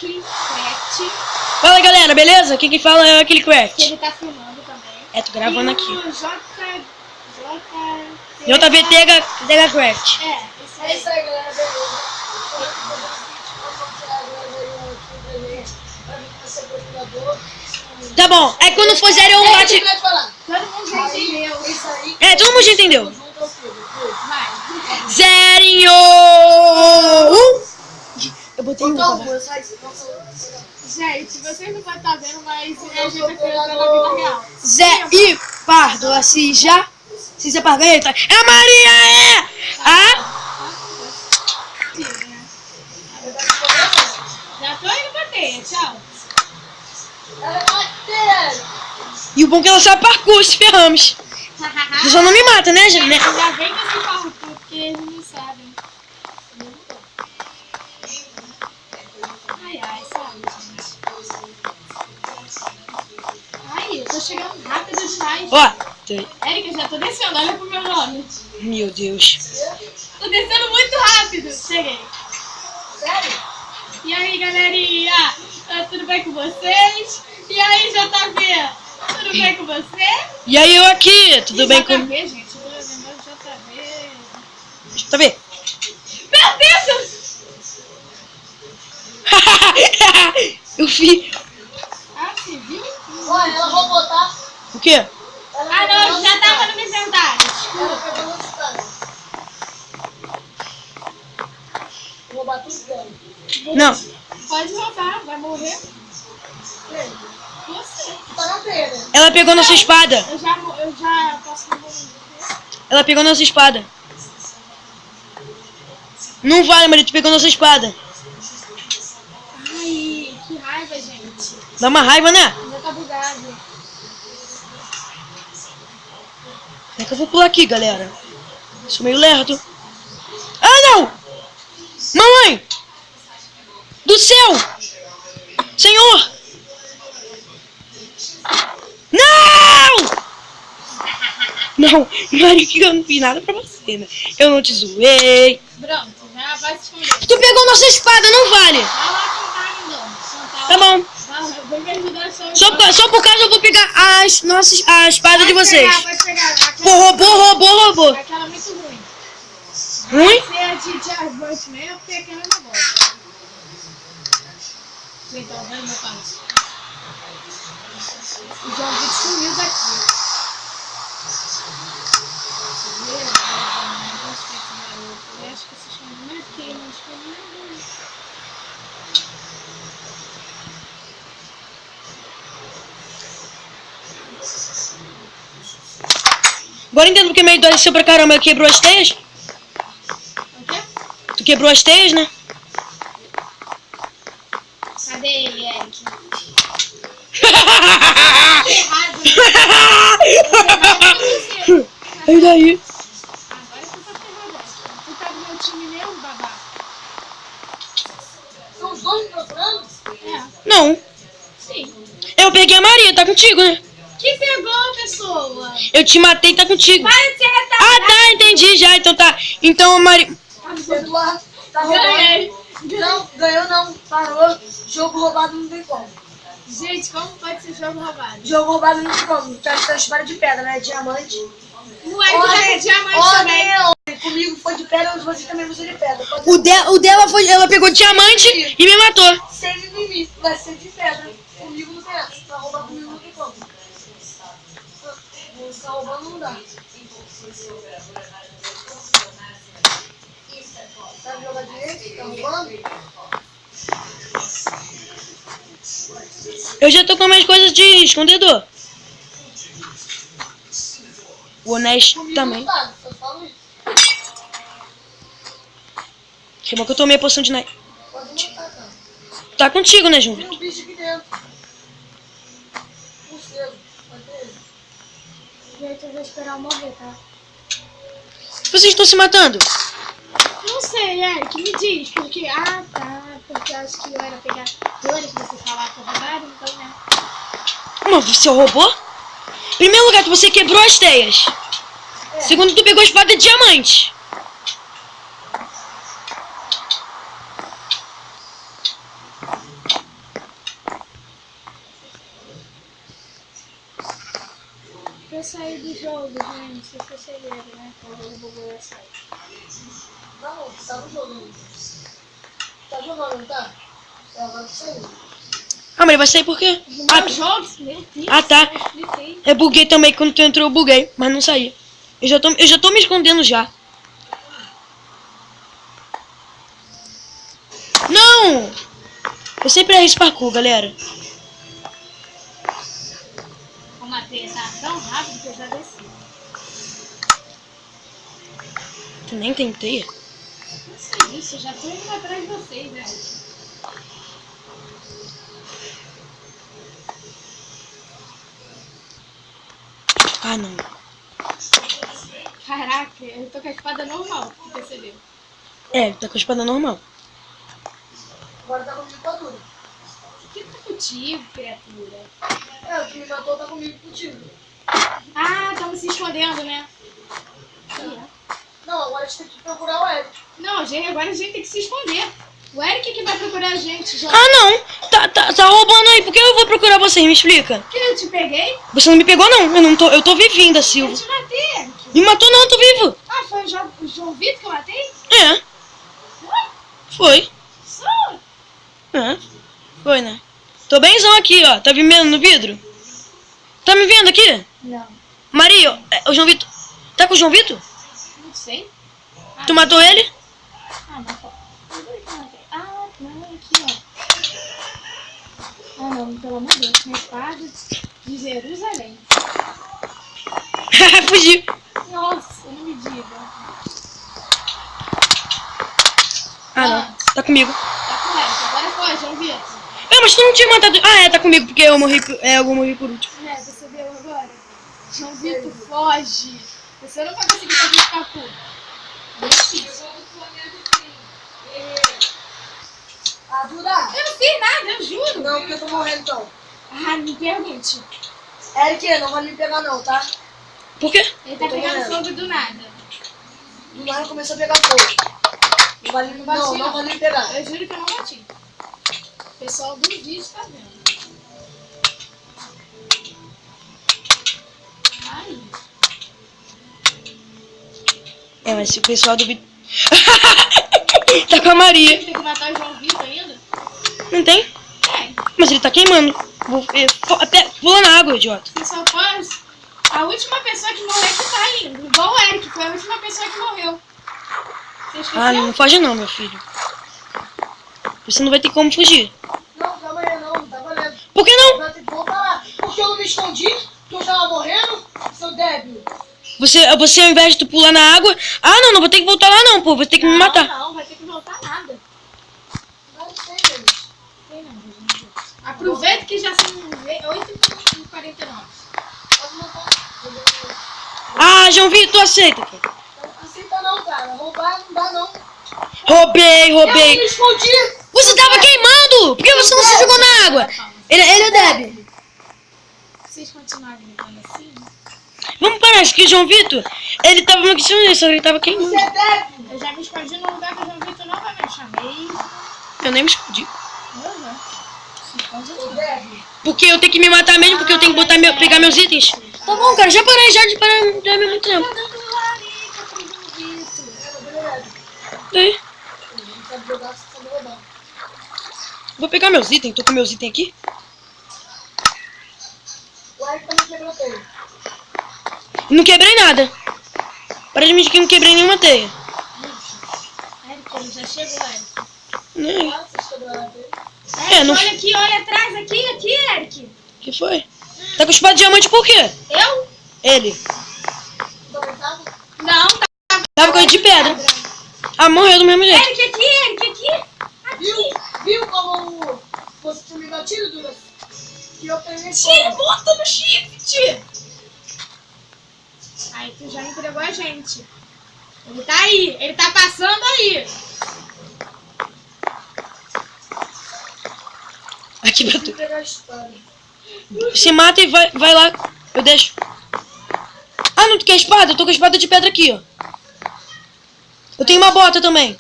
Craft. Fala galera, beleza? Aqui quem fala é aquele Craft. Que ele tá filmando também. É, tô gravando e aqui. JVTega Craft. É isso aí, galera, beleza. Tá bom, é quando for zero eu bate. Todo mundo já entendeu. Isso aí. É, todo mundo já entendeu. Vai. Zerinho! Eu botei um, tá? Gente, vocês não podem estar vendo, mas a gente tá criando na vida real. Zé e Pardo, assim já. Se você Pardo, eita. É a Maria, é! Já tô indo pra teia, tchau. E o bom é que ela sabe parkour, se ferramos. Você só não me mata, né, gente? Já vem com esse parkour, porque eles não sabem. Ai, sabe, gente. Ai, eu tô chegando rápido demais. Ó. Érica, já tô descendo, olha pro meu nome. Meu Deus. Tô descendo muito rápido. Cheguei. Sério? E aí, galerinha? Tá tudo bem com vocês? E aí, JV? Tudo bem com você? E aí, eu aqui, tudo bem com... JV, gente, eu tô lembrando JV. JV. Meu Deus! Eu vi. Ah, você viu? Olha, ela vai botar. O quê? Ah, não, já tava no meu inventário. Ela pegou no stand. Vou roubar tudo dela. Não. Pode roubar, vai morrer. Você. Tá na pena. Ela pegou nossa espada. Eu já posso morrer. Ela pegou nossa espada. Não vale, Maria, tu pegou nossa espada. Ai, que raiva, gente. Dá uma raiva, né? Já tá bugado. É que eu vou pular aqui, galera. Sou meio lerdo. Ah, não! Mamãe! Do céu! Senhor! Não! Não, Maria, que eu não fiz nada pra você, né? Eu não te zoei. Pronto, já vai se esconder. Tu pegou nossa espada, não vale. Vai lá cantar, então. Tá bom. Vem me ajudar só. Só por causa eu vou pegar a espada de vocês. Pode pegar. Roubou. Aquela muito ruim. Ruim? Se é de diamante mesmo, porque aquela não gosta. Então, vai no meu pai. O João Vitor sumiu daqui. Eu acho que se chama aqui, mas Agora entendo porque meio desceu pra caramba, quebrou as teias. o quê? Tu quebrou as teias, né? Cadê ele, Eric? E daí? Agora tu tá ferrado, Eric. Tu tá do meu time mesmo, babaca? São os dois procurando? É. Não. Sim. Eu peguei a Maria, tá contigo, né? Que pegou, pessoa? Eu te matei, tá contigo. Vai ser retardado. Ah, tá, entendi já. Então tá. Então a Maria... Eduardo, tá roubando. Ganhei. Não, ganhou não. Parou. Jogo roubado não tem como. Gente, como pode ser jogo roubado? Jogo roubado não tem como. Tu acha que tá espada de pedra, né? Diamante. O Eric tá com diamante também. Ordem. Comigo foi de pedra, você também foi de pedra. Pode O dela foi... Ela pegou diamante e me matou. ser mimimi, vai ser de pedra. Comigo não tem essa. Pra roubar comigo não tem como. Ficar roubando não dá. Sabe jogar direito? Tá roubando? Eu já tô com minhas coisas de escondedor. O honesto Comigo também. não tá, só falo isso. Que bom que eu tomei a poção de... Pode matar, cara. Tá contigo, né, Júlio? Tem um bicho aqui dentro. Morcego. Pode ter ele. Gente, eu vou esperar eu morrer, tá? Vocês estão se matando? Não sei, Eric, me diz, porque... Ah, tá, porque eu acho que eu era pegar flores que você falar que eu roubaram, então, né? Mas você roubou? Em primeiro lugar, que você quebrou as teias. Segundo, tu pegou a espada de diamante. vou sair do jogo, gente. Isso é segredo, né? Quando eu vou sair. Não, tá no jogo ainda. Tá jogando, não tá? É, agora que saiu. Ah, mas ele vai sair por quê? Meu jogo, meu Deus. Ah, tá. Eu expliquei. Eu buguei também, quando tu entrou eu buguei, mas não saía. Eu já tô me escondendo já. Não! Eu sempre erro esse parkour, galera. O Matheus tá tão rápido que eu já desci. Tu nem tentei. Não sei isso, eu já tô indo atrás de vocês, né? Ah, não. Caraca, eu tô com a espada normal, tu percebeu? É, tá com a espada normal. Agora tá comigo com a dura. O que tá contigo, criatura? É, o que me matou tá comigo contigo. Ah, tava se escondendo, né? Ih, é. Não, agora a gente tem que procurar o Eric. Não, gente, agora a gente tem que se esconder. O Eric que vai procurar a gente, já. Ah, não! Tá roubando aí. Por que eu vou procurar você? Me explica. Que eu te peguei? Você não me pegou, não. Eu tô vivinho ainda, Eu Silva. te matei, Eric. Me matou, não. Eu tô vivo. Ah, foi o João Vitor que eu matei? É, Foi? foi. Só? É, foi, né? Tô bemzão aqui, ó. Tá me vendo no vidro? Tá me vendo aqui? Não, Maria, o João Vitor. Tá com o João Vitor? não sei. Ah, Tu matou ele? Ah, mas qual? Ah, não, aqui, ó. Ah, não, pelo amor de Deus. Minha espada de Jerusalém. Fugi. Nossa, não me diga. Ah, não. Tá comigo. Tá com o Eric, agora foi, João Vitor. É, mas tu não tinha matado. Ah, é, tá comigo, porque eu morri por último. É, percebeu agora? João Vitor, foge. Você não vai conseguir fazer esse parkour. Difícil. Ah, Dura! Eu não fiz nada, eu juro. Não, porque eu tô morrendo então. Ah, me pergunte. Eric, não vai me pegar não, tá? Por quê? Ele tá Eu tô pegando morrendo. fogo do nada. Do nada começou a pegar fogo. Não vai, Não bati, não vai me pegar. Eu juro que eu não bati. O pessoal do vídeo tá vendo. Ai, É, mas se o pessoal do vídeo. Tá com a Maria. tem que matar o João Vitor ainda? Não tem? Tem. Mas ele tá queimando. Pula na água, idiota. Você só pode. A última pessoa que morreu que tá indo. Igual o Eric, foi a última pessoa que morreu. Você esqueceu? Ah, não foge não, meu filho. Você não vai ter como fugir. Não, calma aí, não tá valendo. Por que não? Vai ter que voltar lá. Porque eu não me escondi, porque eu tava morrendo, seu débil. Você ao invés de tu pular na água. Ah, não vou ter que voltar lá não, pô. Vou ter que me matar. Não, vai ter que voltar nada. Não sei, gente. Tem não, gente. Aproveita que já são 8h49. Ah, João Vitor, tu aceita, cara. Não aceita não, cara. Roubar não dá não. Roubei. Eu não me escondi. Você tava queimando! Por que você não se jogou na água? Ele é débil. Vocês continuarem gritando assim? Vamos parar, acho que o João Vitor, ele tava me questionando, só que ele tava queimando. Você é débil. Eu já me escondi no lugar que o João Vitor novamente chamei. Eu nem me escondi. Uhum. Se esconde Seu não. débil. Porque eu tenho que me matar mesmo, porque eu tenho que pegar meus itens. Tá bom, cara, já parei de parar já há muito tempo. Tá dando larica pro João Vitor. Daí, Não sabe jogar, você sabe roubar. vou pegar meus itens, tô com meus itens aqui. O Eric também quebrou teia. Não quebrei nada. Para de mentir que eu não quebrei nenhuma teia. Eric, ele já chegou, Eric. Nem. Claro que vocês quebraram a teia. Eric, não- olha aqui, olha atrás, aqui, Eric. Que foi? Tá com espada de diamante por quê? Eu? Ele. Também tava? Não, tá. Tava com ele de pedra. Ah, morreu do mesmo jeito. Eric, aqui. Viu como você tinha me batido, Dura? Que eu peguei Tira, fogo. bota no shift. Aí tu já entregou a gente. Ele tá aí, ele tá passando aí. Aqui Vou bateu. pegar a espada. Se mata e vai lá. Eu deixo. Ah, não, tu quer espada? Eu tô com a espada de pedra aqui, ó. Eu tenho uma bota também.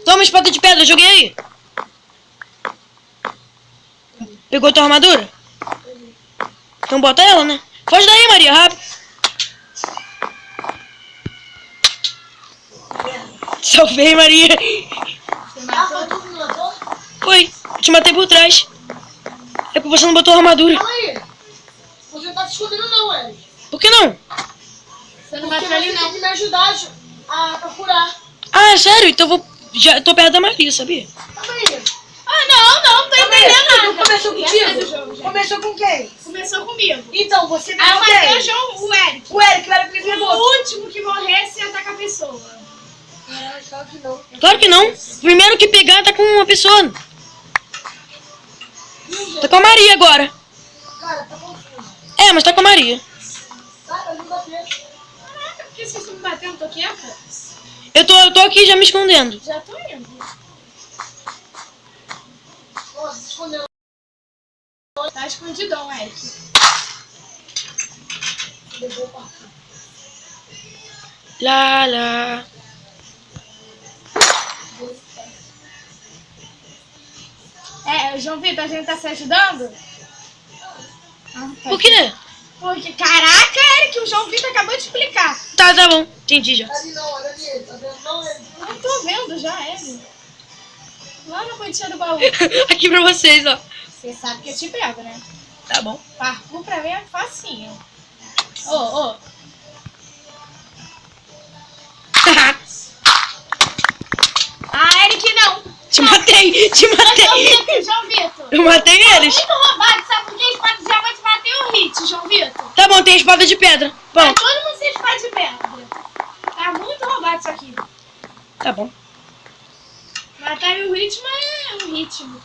Toma a espada de pedra, joguei aí. Pegou tua armadura? Então bota ela, né? Foge daí, Maria, rápido. Salvei, Maria. Você matou? Foi tu que me matou? Foi, eu te matei por trás. É porque você não botou armadura. Fala aí. Você não tá se escondendo não, Eric. Por que não? Você não Porque matou ele você tem não. que me ajudar a procurar. Ah, é sério? Então eu vou. Já tô perto da Maria, sabia? Calma aí. Ah, não, não tô entendendo nada. Começou Já sei do contigo? jogo, já. Começou com quem? Começou comigo. Então, você Aí eu pegou matei o quem? João, o Eric. O Eric, que me pegou. O último que morresse ia atacar a pessoa. Caralho, claro que não. Claro que não. Primeiro que pegar tá com uma pessoa. Tá com a Maria agora. Cara, tá confuso. É, mas tá com a Maria. Sai, ajuda a ver. Caraca, por que vocês estão me batendo? Tô quieta? Eu tô aqui já me escondendo. Já tô indo. Nossa, se escondeu. Tá escondidão, Eric. Levou o parto. Lá. É, João Vitor, a gente tá se ajudando? Ah, tá. Por quê? Porque, caraca, Eric, o João Vitor acabou de explicar. Tá bom. Entendi já. Tá ali não, olha ali. Tá vendo? Não, ele. Eu tô vendo já, ele. Lá na pontinha do baú. Aqui pra vocês, ó. Você sabe que eu te pego, né? Tá bom. Parkour pra mim é facinho. Ô. Ah, Eric, não. Te matei. João Vitor. Eu matei eles. Muito roubado, sabe por que? Espada de diamante matei o Hit, João Vitor. Tá bom, tem a espada de pedra. Tá Bom, todo mundo sem espada de pedra. Tá muito roubado isso aqui. tá bom. Matar o Hit, mas é o ritmo.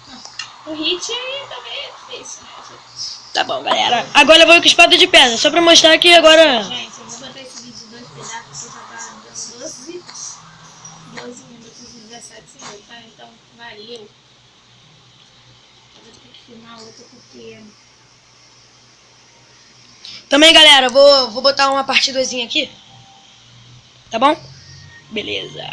O Hit aí também é difícil, né, gente? Tá bom, galera. Agora eu vou com a espada de pedra. Só pra mostrar que agora... Gente, eu vou botar esse vídeo em 2 pedaços, porque já tá dando 12 minutos e 17 segundos, tá? Então, valeu. Eu vou ter que filmar outra porque... Também, galera, vou botar uma partidazinha aqui. Tá bom? Beleza.